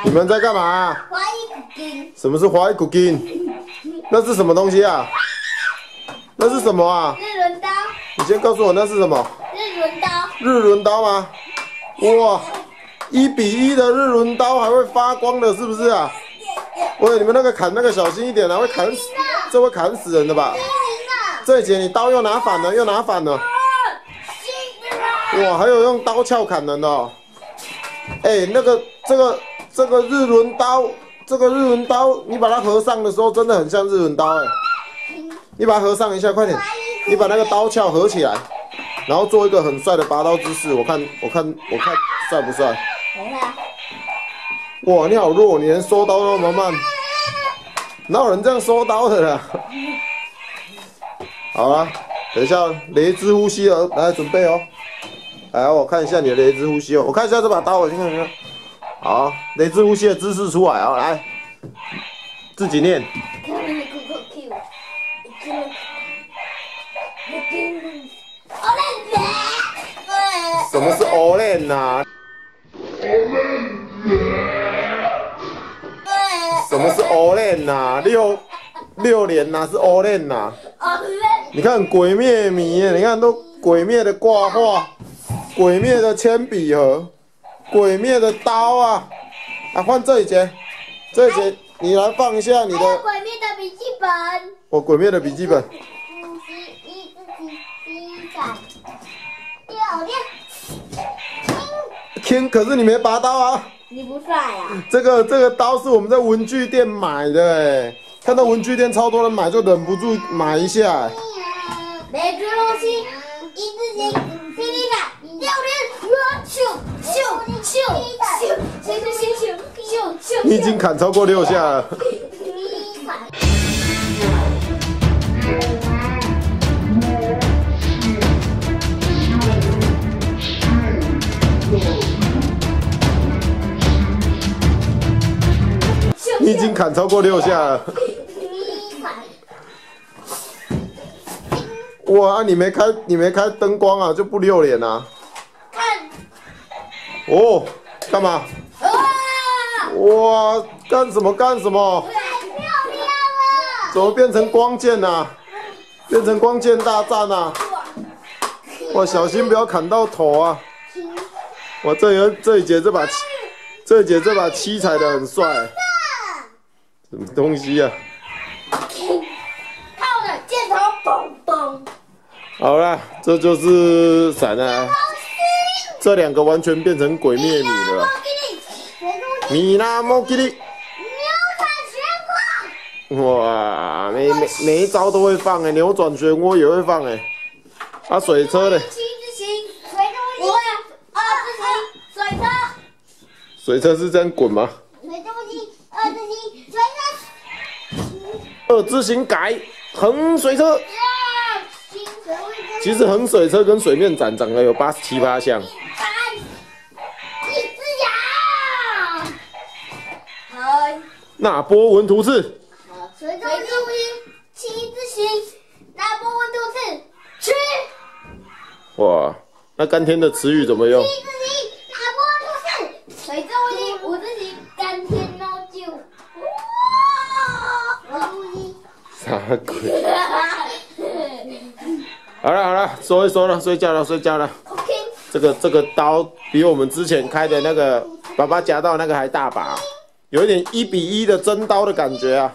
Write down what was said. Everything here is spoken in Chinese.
你们在干嘛？花艺古金。什么是花艺古金？那是什么东西啊？那是什么啊？日轮刀。你先告诉我那是什么？日轮刀。日轮刀吗？哇，1:1的日轮刀还会发光的，是不是啊？喂，你们那个砍那个小心一点啊，会砍死，这会砍死人的吧？这一节你刀又拿反了，又拿反了。哇，还有用刀鞘砍人的哦。哎，这个日轮刀，你把它合上的时候，真的很像日轮刀哎。你把它合上一下，快点！你把那个刀鞘合起来，然后做一个很帅的拔刀姿势，我看帅不帅？哇，你好弱，你连收刀都那么慢，哪有人这样收刀的啦？好了，等一下雷之呼吸了，来准备哦。来，我看一下你的雷之呼吸哦，我看一下这把刀，我先看一下。好，雷之呼吸的姿势出来啊，来，自己念。什么是 Olen 啊？什么是 Olen 啊？六连哪是 Olen 啊？你看鬼灭迷，你看都鬼灭的挂画，鬼灭的铅笔盒，鬼灭的刀啊！啊，换这一节，这一节你来放一下你的。鬼灭的笔记本。我鬼灭的笔记本。天，可是你没拔刀啊！你不帅啊！这个刀是我们在文具店买的哎，看到文具店超多人买，就忍不住买一下。雷之呼吸，一字形，霹雳卡，6连，咻！你已经砍超过6下了。你已经砍超过6下了。哇，你没开灯光啊，就不6连啊？看。哦，干嘛？哇，干什么？太漂亮了！怎么变成光剑啊？变成光剑大战啊！哇，小心不要砍到头啊！哇，这一节这把七彩的很帅。什么东西啊？套的箭头嘣嘣。好啦，这就是闪啊！这2个完全变成鬼灭米了。米拉莫吉利。哇，每一招都会放哎，扭转漩涡也会放哎。啊，水车呢？7字形，水中不会啊，2字形，水车。水车是这样滚吗？水中形，2字形，水车。 2字形改横水车。其实横水车跟水面斩长得有87%像。那波纹图刺。水中形，7字形，那波纹图刺，去。哇，那甘天的词语怎么用？ 7字形，那波纹图刺，水中形，5字形，甘天猫就。哇！啥鬼？好了，说一说了，睡觉了。OK。这个刀比我们之前开的那个爸爸夹到那个还大把，有一点1:1的真刀的感觉啊。